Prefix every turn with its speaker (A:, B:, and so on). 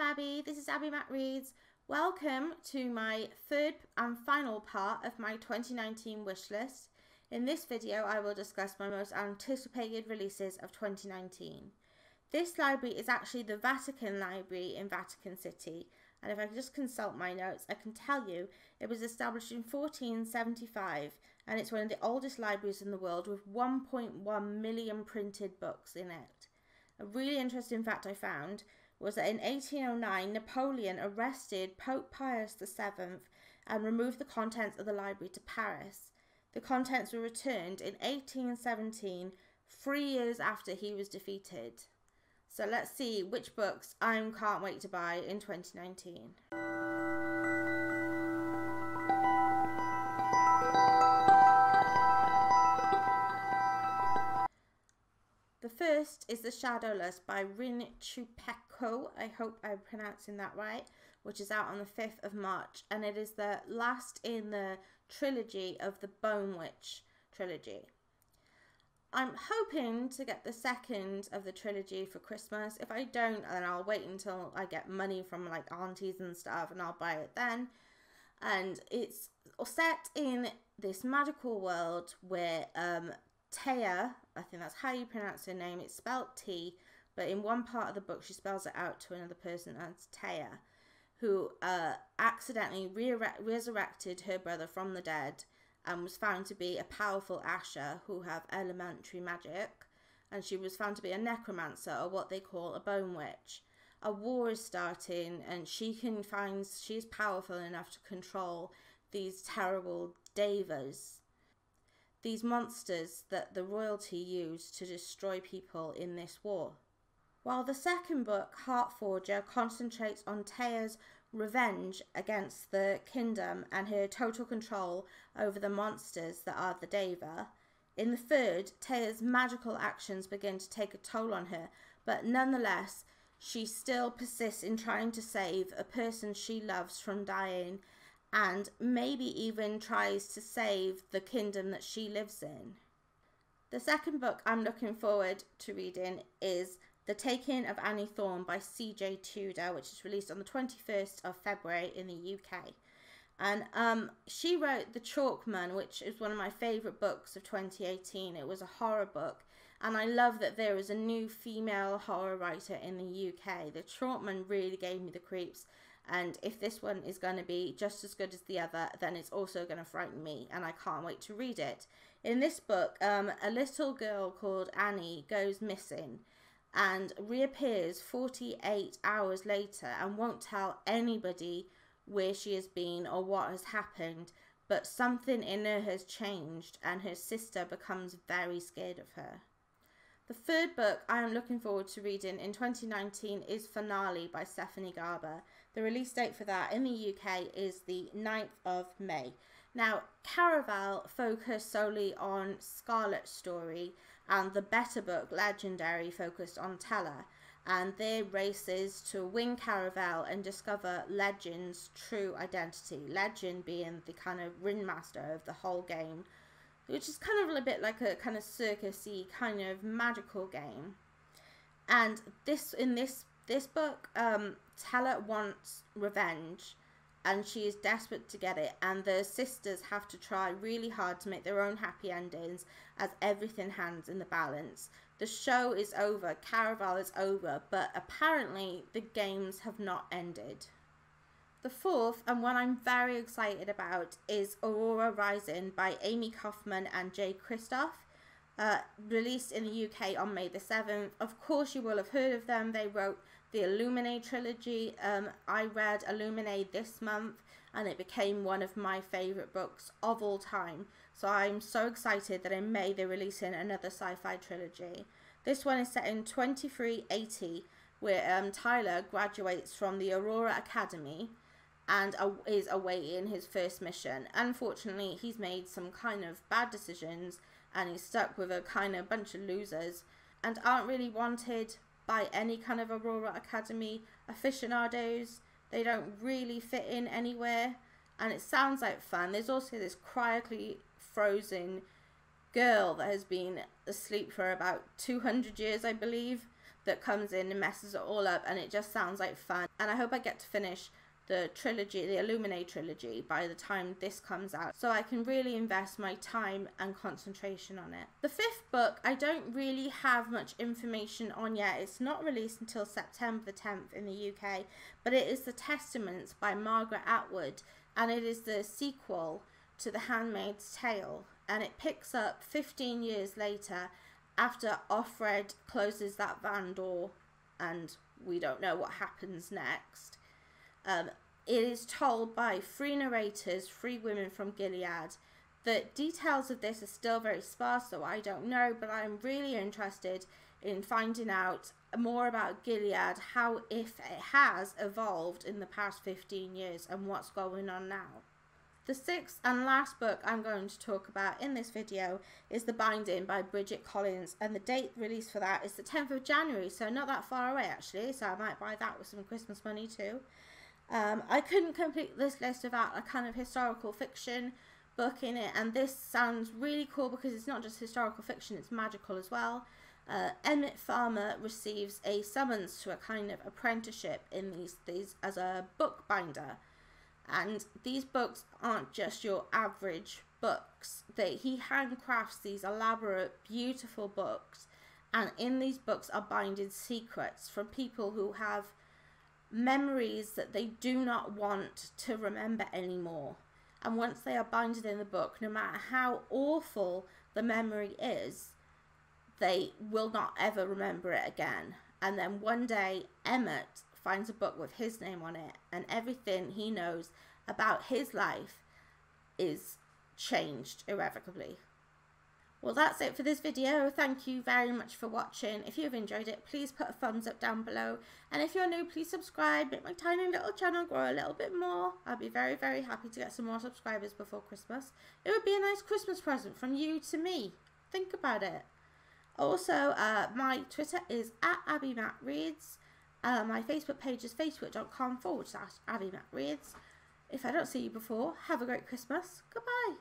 A: Abby. This is Abby Matt Reads. Welcome to my third and final part of my 2019 wish list. In this video, I will discuss my most anticipated releases of 2019. This library is actually the Vatican Library in Vatican City, and if I just consult my notes, I can tell you it was established in 1475, and it's one of the oldest libraries in the world with 1.1 million printed books in it. A really interesting fact I found was that in 1809, Napoleon arrested Pope Pius VII and removed the contents of the library to Paris. The contents were returned in 1817, 3 years after he was defeated. So let's see which books I can't wait to buy in 2019. The first is The Shadowless by Rin Chupeco, I hope I'm pronouncing that right, which is out on the 5th of March, and it is the last in the trilogy of the Bone Witch trilogy. I'm hoping to get the second of the trilogy for Christmas. If I don't, then I'll wait until I get money from like aunties and stuff and I'll buy it then. And it's set in this magical world where Taya, I think that's how you pronounce her name, it's spelled T, but in one part of the book she spells it out to another person as Taya, who accidentally resurrected her brother from the dead and was found to be a powerful Asher who have elementary magic, and she was found to be a necromancer, or what they call a bone witch. A war is starting and she is powerful enough to control these terrible devas, these monsters that the royalty used to destroy people in this war. While the second book, Heartforger, concentrates on Taya's revenge against the kingdom and her total control over the monsters that are the Deva, in the third, Taya's magical actions begin to take a toll on her, but nonetheless, she still persists in trying to save a person she loves from dying, and maybe even tries to save the kingdom that she lives in. The second book I'm looking forward to reading is The Taking of Annie Thorn by C.J. Tudor, which is released on the 21st of February in the UK. And she wrote The Chalkman, which is one of my favourite books of 2018. It was a horror book, and I love that there is a new female horror writer in the UK. The Chalkman really gave me the creeps, and if this one is going to be just as good as the other, then it's also going to frighten me, and I can't wait to read it. In this book, a little girl called Annie goes missing and reappears 48 hours later and won't tell anybody where she has been or what has happened, but something in her has changed and her sister becomes very scared of her. The third book I am looking forward to reading in 2019 is Finale by Stephanie Garber. The release date for that in the UK is the 9th of May. Now, Caraval focused solely on Scarlet's story, and the better book, Legendary, focused on Teller, and their races to win Caraval and discover Legend's true identity. Legend being the kind of ringmaster of the whole game, which is kind of a bit like a kind of circus-y kind of magical game. And in this book, Teller wants revenge, and she is desperate to get it, and the sisters have to try really hard to make their own happy endings as everything hangs in the balance. The show is over, Caraval is over, but apparently the games have not ended. The fourth, and one I'm very excited about, is Aurora Rising by Amy Kaufman and Jay Kristoff, released in the UK on May the 7th. Of course you will have heard of them. They wrote the Illuminae trilogy. I read Illuminae this month and it became one of my favourite books of all time. So I'm so excited that in May they're releasing another sci-fi trilogy. This one is set in 2380, where Tyler graduates from the Aurora Academy and is awaiting his first mission. Unfortunately, he's made some kind of bad decisions and he's stuck with a kind of bunch of losers and aren't really wanted by any kind of Aurora Academy aficionados. They don't really fit in anywhere, and it sounds like fun. There's also this cryogenically frozen girl that has been asleep for about 200 years, I believe, that comes in and messes it all up, and it just sounds like fun. And I hope I get to finish the trilogy, the Illuminate trilogy, by the time this comes out, so I can really invest my time and concentration on it. The 5th book, I don't really have much information on yet. It's not released until September the 10th in the UK, but it is The Testaments by Margaret Atwood, and it is the sequel to The Handmaid's Tale, and it picks up 15 years later after Offred closes that van door and we don't know what happens next. It is told by 3 narrators, 3 women from Gilead. The details of this are still very sparse, so I don't know, but I'm really interested in finding out more about Gilead, how, if it has evolved in the past 15 years and what's going on now. The 6th and last book I'm going to talk about in this video is The Binding by Bridget Collins, and the date release for that is the 10th of January, so not that far away actually, so I might buy that with some Christmas money too. I couldn't complete this list without a kind of historical fiction book in it, and this sounds really cool because it's not just historical fiction, it's magical as well. Emmett Farmer receives a summons to a kind of apprenticeship in these as a bookbinder, and these books aren't just your average books. He handcrafts these elaborate, beautiful books, and in these books are binded secrets from people who have memories that they do not want to remember anymore. And once they are binded in the book, no matter how awful the memory is, they will not ever remember it again. And then one day Emmett finds a book with his name on it, and everything he knows about his life is changed irrevocably. Well, that's it for this video. Thank you very much for watching. If you've enjoyed it, please put a thumbs up down below. And if you're new, please subscribe. Make my tiny little channel grow a little bit more. I'll be very, very happy to get some more subscribers before Christmas. It would be a nice Christmas present from you to me. Think about it. Also, my Twitter is @AbbieMattReads. My Facebook page is facebook.com/AbbieMattReads. If I don't see you before, have a great Christmas. Goodbye.